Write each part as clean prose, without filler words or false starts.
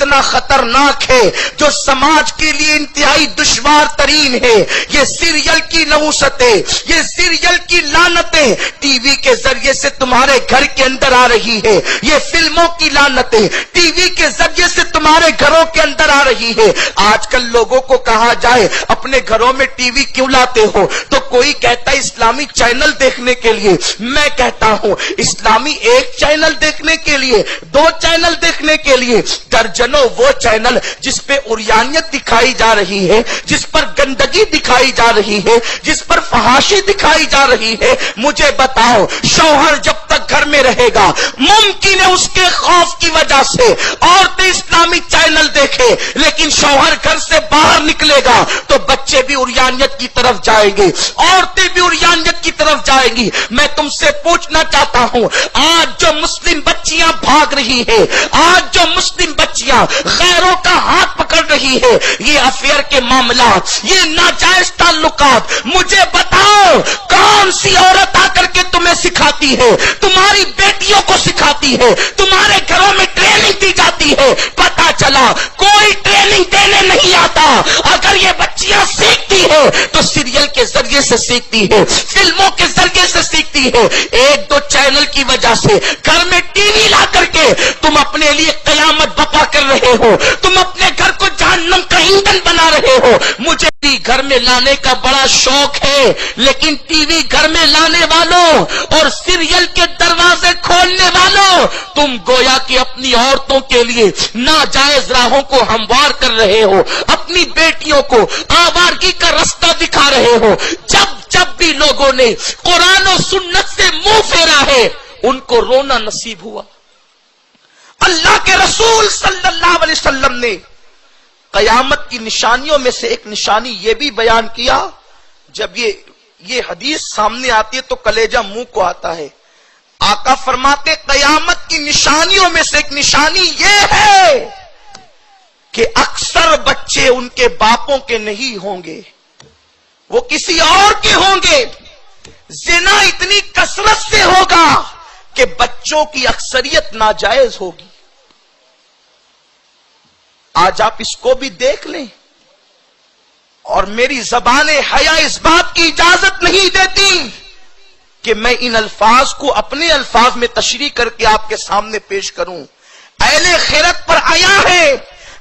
اتنا خطرناک ہے، جو سماج کے لیے انتہائی دشوار ترین ہے۔ یہ سیریل کی نحوستیں، یہ سیریل کی لعنتیں ٹی وی کے ذریعے سے تمہارے گھر کے اندر آ رہی ہے، یہ فلموں کی لعنتیں ٹی وی کے ذریعے سے تمہارے گھروں کے اندر آ رہی ہے۔ آج کل لوگوں کو کہا جائے اپنے گھروں میں ٹی وی کیوں لاتے ہو تو کوئی کہتا ہے اسلامی چینل دیکھنے کے لیے۔ میں کہتا ہوں اسلامی ایک چینل دیکھنے کے لیے، 2 چینل دیکھنے کے لیے، درجنوں وہ چینل جس پہ عریانیت دکھائی جا رہی ہے، جس پر گندگی دکھائی جا رہی ہے، جس پر فحاشی دکھائی جا رہی ہے۔ مجھے بتاؤ، شوہر جب تک گھر میں رہے گا ممکن ہے اس کے خوف کی وجہ سے عورتیں اسلامی چینل دیکھے، لیکن شوہر گھر سے باہر نکلے گا تو بچے بھی عریانیت کی طرف جائیں گے، عورتیں بھی عریانیت کی طرف جائیں گی۔ میں تم سے پوچھنا چاہتا ہوں، آج جو مسلم بچیاں بھاگ رہی ہے، آج جو مسلم بچیاں غیروں کا ہاتھ پکڑ رہی ہے، یہ افیئر کے معاملات، یہ ناجائز تعلقات، مجھے بتاؤ کون سی عورت آ کر کے تمہیں سکھاتی ہے؟ تمہاری بیٹیوں کو سکھاتی ہے، تمہارے گھروں میں ٹریننگ دی جاتی ہے۔ پتا چلا کوئی ٹریننگ دینے نہیں آتا۔ اگر یہ بچیاں سیکھتی ہے تو سیریل کے ذریعے سے سیکھتی ہے، فلموں کے ذریعے سے سیکھتی ہے۔ 1-2 چینل کی وجہ سے گھر میں ٹی وی لا کر کے تم اپنے لیے قیامت بپا کر رہے ہو، تم اپنے گھر کو جہنم کا ایندھن بنا رہے ہو۔ مجھے بھی گھر میں لانے کا بڑا شوق ہے، لیکن ٹی وی گھر میں لانے والوں اور سیریل کے دروازے کھولنے والوں، تم گویا کہ اپنی عورتوں کے لیے ناجائز راہوں کو ہموار کر رہے ہو، اپنی بیٹیوں کو آوارگی کا رستہ دکھا رہے ہو۔ جب بھی لوگوں نے قرآن و سنت سے منہ پھیرا ہے ان کو رونا نصیب ہوا۔ اللہ کے رسول صلی اللہ علیہ وسلم نے قیامت کی نشانیوں میں سے ایک نشانی یہ بھی بیان کیا، جب یہ حدیث سامنے آتی ہے تو کلیجہ منہ کو آتا ہے۔ آقا فرماتے قیامت کی نشانیوں میں سے ایک نشانی یہ ہے کہ اکثر بچے ان کے باپوں کے نہیں ہوں گے، وہ کسی اور کے ہوں گے۔ زنا اتنی کثرت سے ہوگا کہ بچوں کی اکثریت ناجائز ہوگی۔ آج آپ اس کو بھی دیکھ لیں، اور میری زبان حیا اس بات کی اجازت نہیں دیتی کہ میں ان الفاظ کو اپنے الفاظ میں تشریح کر کے آپ کے سامنے پیش کروں۔ اہل خیرت پر آیا ہے،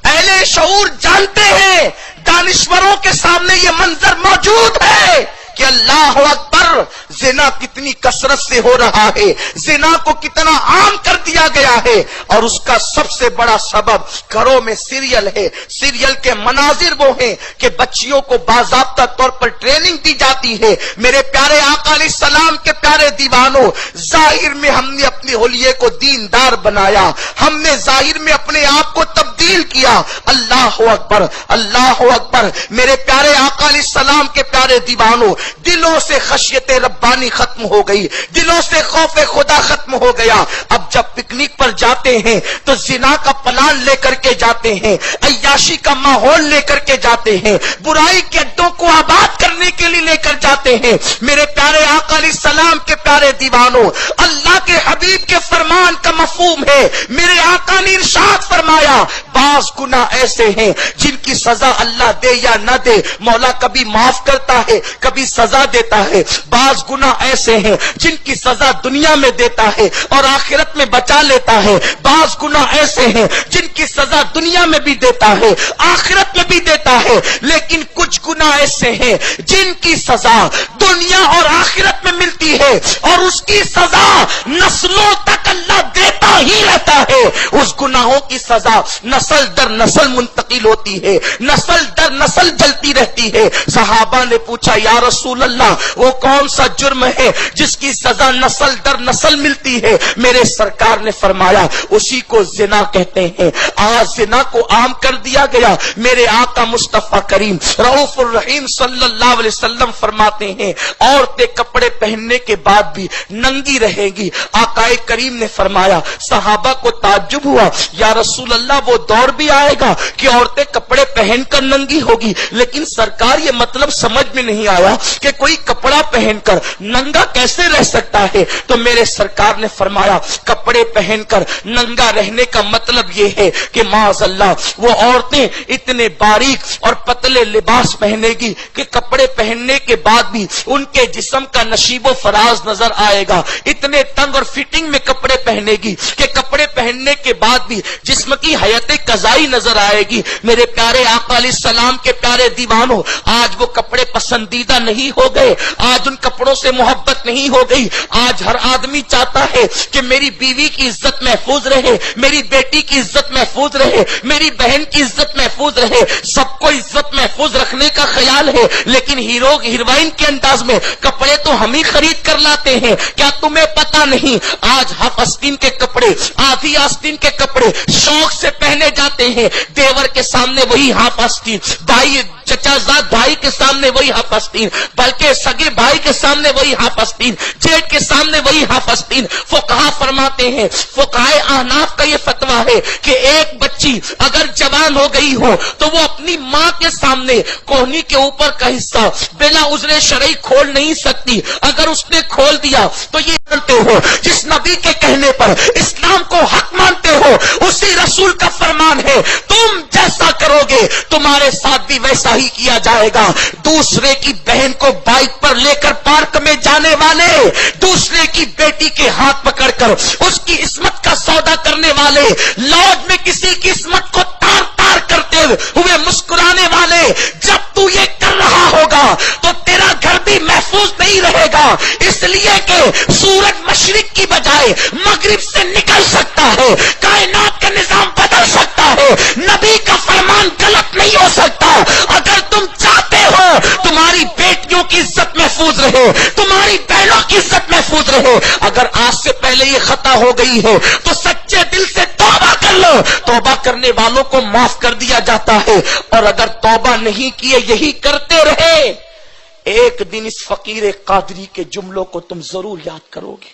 اہل شعور جانتے ہیں، دانشوروں کے سامنے یہ منظر موجود ہے کہ اللہ اکبر، زنا کتنی کثرت سے ہو رہا ہے، زنا کو کتنا عام کر دیا گیا ہے، اور اس کا سب سے بڑا سبب گھروں میں سیریل ہے۔ سیریل کے مناظر وہ ہیں کہ بچیوں کو باضابطہ طور پر ٹریننگ دی جاتی ہے۔ میرے پیارے آقا علیہ السلام کے پیارے دیوانوں، ظاہر میں ہم نے اپنے حلیے کو دیندار بنایا، ہم نے ظاہر میں اپنے آپ کو تبدیل کیا۔ اللہ اکبر، اللہ اکبر۔ میرے پیارے آقا علیہ السلام کے پیارے دیوانوں، دلوں سے خشیت ربانی ختم ہو گئی، دلوں سے خوف خدا ختم ہو گیا۔ اب جب پکنک پر جاتے ہیں تو زنا کا پلان لے کر کے جاتے ہیں، عیاشی کا ماحول لے کر کے جاتے ہیں، برائی کے اڈوں کو آباد کرنے کے لیے لے کر جاتے ہیں۔ میرے پیارے آقا علیہ السلام کے پیارے دیوانوں، اللہ کے حبیب کے فرمان کا مفہوم ہے، میرے آقا نے ارشاد فرمایا بعض گناہ ایسے ہیں جن کی سزا اللہ دے یا نہ دے مولا کبھی معاف کرتا ہے، کبھی سزا دیتا ہے۔ بعض گناہ ایسے ہیں جن کی سزا دنیا میں دیتا ہے اور آخرت میں بچا لیتا ہے۔ بعض گناہ ایسے ہیں جن کی سزا دنیا میں بھی دیتا ہے، آخرت میں بھی دیتا ہے، لیکن کچھ گناہ ایسے ہیں جن کی سزا دنیا اور آخرت میں ملتی ہے، اور اس کی سزا نسلوں تک اللہ دیتا ہی رہتا ہے۔ اس گناہوں کی سزا نسل در نسل منتقل ہوتی ہے، نسل در نسل جلتی رہتی ہے۔ صحابہ نے پوچھا یا رسول اللہ وہ کون سا جرم ہے جس کی سزا نسل در نسل ملتی ہے؟ میرے سرکار نے فرمایا اسی کو زنا کہتے ہیں۔ آج زنا کو عام کر دیا گیا۔ میرے آقا مصطفیٰ کریم رؤوف الرحیم صلی اللہ علیہ وسلم فرماتے ہیں عورتیں کپڑے پہننے کے بعد بھی ننگی رہیں گی۔ آقا کریم ने फरमाया, सहाबा को ताज्जुब हुआ, या रसूल अल्लाह वो दौर भी आएगा कि औरतें कपड़े पहनकर नंगी होगी, लेकिन सरकार ये मतलब समझ में नहीं आया कि कोई कपड़ा पहनकर नंगा कैसे रह सकता है। तो मेरे सरकार ने फरमाया, कपड़े पहनकर नंगा रहने का मतलब ये है कि माज़अल्लाह वो औरतें इतने बारीक और पतले लिबास पहनेगी कि कपड़े पहनने के बाद भी उनके जिस्म का नशीबो फराज नजर आएगा, इतने तंग और फिटिंग में कपड़े पहनेगी कि कपड़े पहनने के बाद भी जिस्म की हयत कज़ाई नजर आएगी। मेरे प्यारे आका अलैहिस्सलाम के प्यारे दीवानों, आज वो कपड़े पसंदीदा नहीं हो गए, आज उन कपड़ों से मोहब्बत नहीं हो गई। आज हर आदमी चाहता है कि मेरी बीवी की इज्जत महफूज रहे, मेरी बेटी की इज्जत महफूज रहे, मेरी बहन की इज्जत महफूज रहे, सबको इज्जत महफूज रखने का ख्याल है, लेकिन हीरो हीरोइन के अंदाज में कपड़े तो हम ही खरीद कर लाते हैं। क्या तुम्हें पता नहीं, आज हाफ आस्तीन के कपड़े, आधी आस्तीन के कपड़े शौक से पहने जाते हैं। देवर के सामने वही हाफ आस्तीन, भाई चचाजाद भाई के सामने वही हाफ आस्तीन, बल्कि सगे भाई के सामने वही हाफ आस्तीन, जेठ के सामने वही हाफ आस्तीन। फुकहा फरमाते हैं, फुकहाए अहनाफ का ये फतवा है कि एक बच्ची अगर जवान हो गई हो तो वो अपनी माँ के सामने कोहनी के ऊपर का हिस्सा बिना उज़्र शरई खोल नहीं सकती। अगर उसने खोल दिया तो ये जानते हो, जिस नबी के कहने पर इस्लाम को हक मानते हो, उसी रसूल का फरमान है, तुम जैसा करोगे तुम्हारे साथ भी वैसा ही किया जाएगा। दूसरे की बहन को बाइक पर लेकर पार्क में जाने वाले, दूसरे की बेटी के हाथ पकड़कर उसकी इस्मत का सौदा करने वाले, लॉज में किसी की इस्मत को तार तार करते हुए मुस्कुराने वाले, जब तू ये कर रहा होगा तो तेरा घर भी महफूज नहीं रहेगा। इसलिए कि सूरज मशरिक की बजाय मगरिब से निकल सकता है, कायनात का निजाम बदल सकता है, नबी का फरमान गलत नहीं हो सकता। अगर तुम चाहते हो तुम्हारी बेटियों की इज्जत महफूज रहे, तुम्हारी बहनों की इज्जत महफूज रहे, अगर आज से पहले ये खता हो गई है तो सच्चे दिल से तौबा कर लो। तौबा करने वालों को माफ कर दिया जाता है, और अगर तौबा नहीं किए यही करते रहे, एक दिन इस फकीर कादरी के जुमलों को तुम जरूर याद करोगे।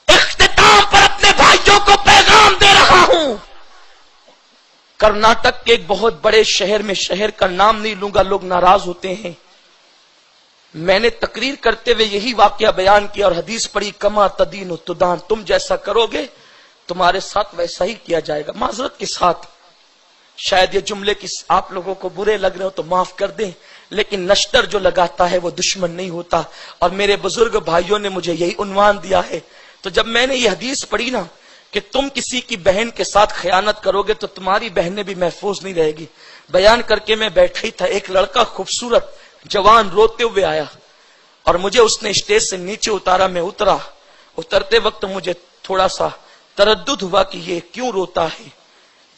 इख्तिताम पर अपने भाइयों को पैगाम दे रहा हूं। कर्नाटक के एक बहुत बड़े शहर में, शहर का नाम नहीं लूंगा, लोग नाराज होते हैं, मैंने तकरीर करते हुए यही वाकया बयान किया और हदीस पढ़ी, कमा तदीन तुदान, तुम जैसा करोगे तुम्हारे साथ वैसा ही किया जाएगा। माजरत के साथ शायद ये जुमले की आप लोगों को बुरे लग रहे हो तो माफ कर दें, लेकिन नश्तर जो लगाता है वो दुश्मन नहीं होता। और मेरे बुजुर्ग भाइयों ने मुझे यही उन्वान दिया है। तो जब मैंने ये हदीस पढ़ी ना कि तुम किसी की बहन के साथ खयानत करोगे तो तुम्हारी बहनें भी महफूज नहीं रहेगी, बयान करके मैं बैठा ही था, एक लड़का खूबसूरत जवान रोते हुए आया और मुझे उसने स्टेज से नीचे उतारा। मैं उतरा, उतरते वक्त मुझे थोड़ा सा तरद्दुद हुआ कि ये क्यों रोता है।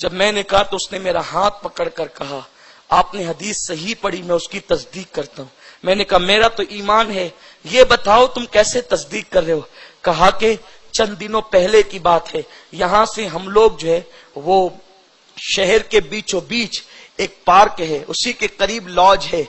जब मैंने कहा तो उसने मेरा हाथ पकड़कर कहा, आपने हदीस सही पढ़ी, मैं उसकी तस्दीक करता हूं। मैंने कहा मेरा तो ईमान है, ये बताओ तुम कैसे तस्दीक कर रहे हो। कहा कि चंद दिनों पहले की बात है, यहां से हम लोग जो है वो शहर के बीचों बीच एक पार्क है, उसी के करीब लॉज है,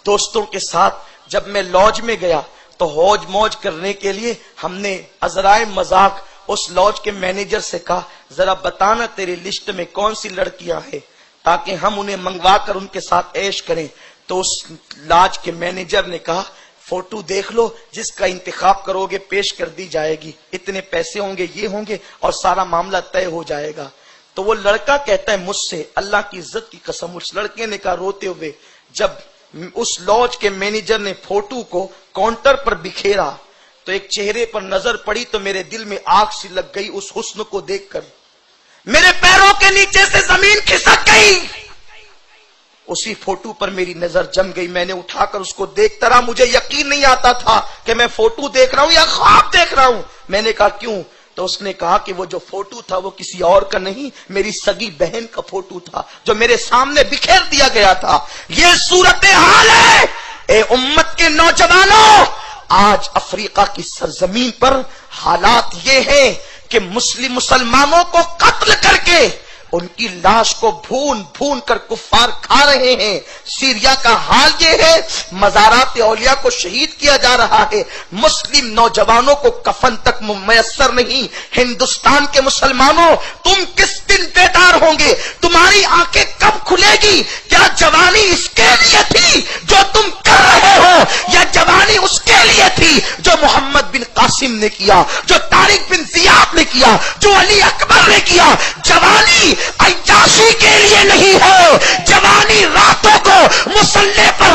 दोस्तों के साथ जब मैं लॉज में गया तो हौज मौज करने के लिए हमने अजराए मजाक उस लॉज के मैनेजर से कहा, जरा बताना तेरी लिस्ट में कौन सी लड़कियां हैं ताकि हम उन्हें मंगवा कर उनके साथ ऐश करें। तो उस लॉज के मैनेजर ने कहा, फोटो देख लो, जिसका इंतखाब करोगे पेश कर दी जाएगी, इतने पैसे होंगे, ये होंगे और सारा मामला तय हो जाएगा। तो वो लड़का कहता है मुझसे, अल्लाह की इज्जत की कसम, उस लड़के ने कहा रोते हुए, जब उस लॉज के मैनेजर ने फोटो को काउंटर पर बिखेरा तो एक चेहरे पर नजर पड़ी तो मेरे दिल में आग सी लग गई। उस हुस्न को देखकर मेरे पैरों के नीचे से जमीन खिसक गई। उसी फोटो पर मेरी नजर जम गई। मैंने उठाकर उसको देखता रहा, मुझे यकीन नहीं आता था कि मैं फोटो देख रहा हूं या ख्वाब देख रहा हूं। मैंने कहा क्यों? तो उसने कहा कि वो जो फोटो था वो किसी और का नहीं, मेरी सगी बहन का फोटो था जो मेरे सामने बिखेर दिया गया था। ये सूरत हाल है ए उम्मत के नौजवानों। आज अफ्रीका की सरजमीन पर हालात ये हैं कि मुस्लिमानों को कत्ल करके ان کی لاش کو بھون بھون کر کفار کھا رہے ہیں۔ سیریا کا حال یہ ہے، مزارات اولیاء کو شہید کیا جا رہا ہے، مسلم نوجوانوں کو کفن تک میسر نہیں۔ ہندوستان کے مسلمانوں، تم کس دن بیدار ہوں گے؟ تمہاری آنکھیں کب کھلے گی؟ کیا جوانی اس کے لیے تھی جو تم کر رہے ہو، یا جوانی اس کے لیے تھی جو محمد بن قاسم نے کیا، جو طارق بن زیاد نے کیا، جو علی اکبر نے کیا؟ جوانی عیاشی کے لیے نہیں ہے، جوانی راتوں کو مسلح پر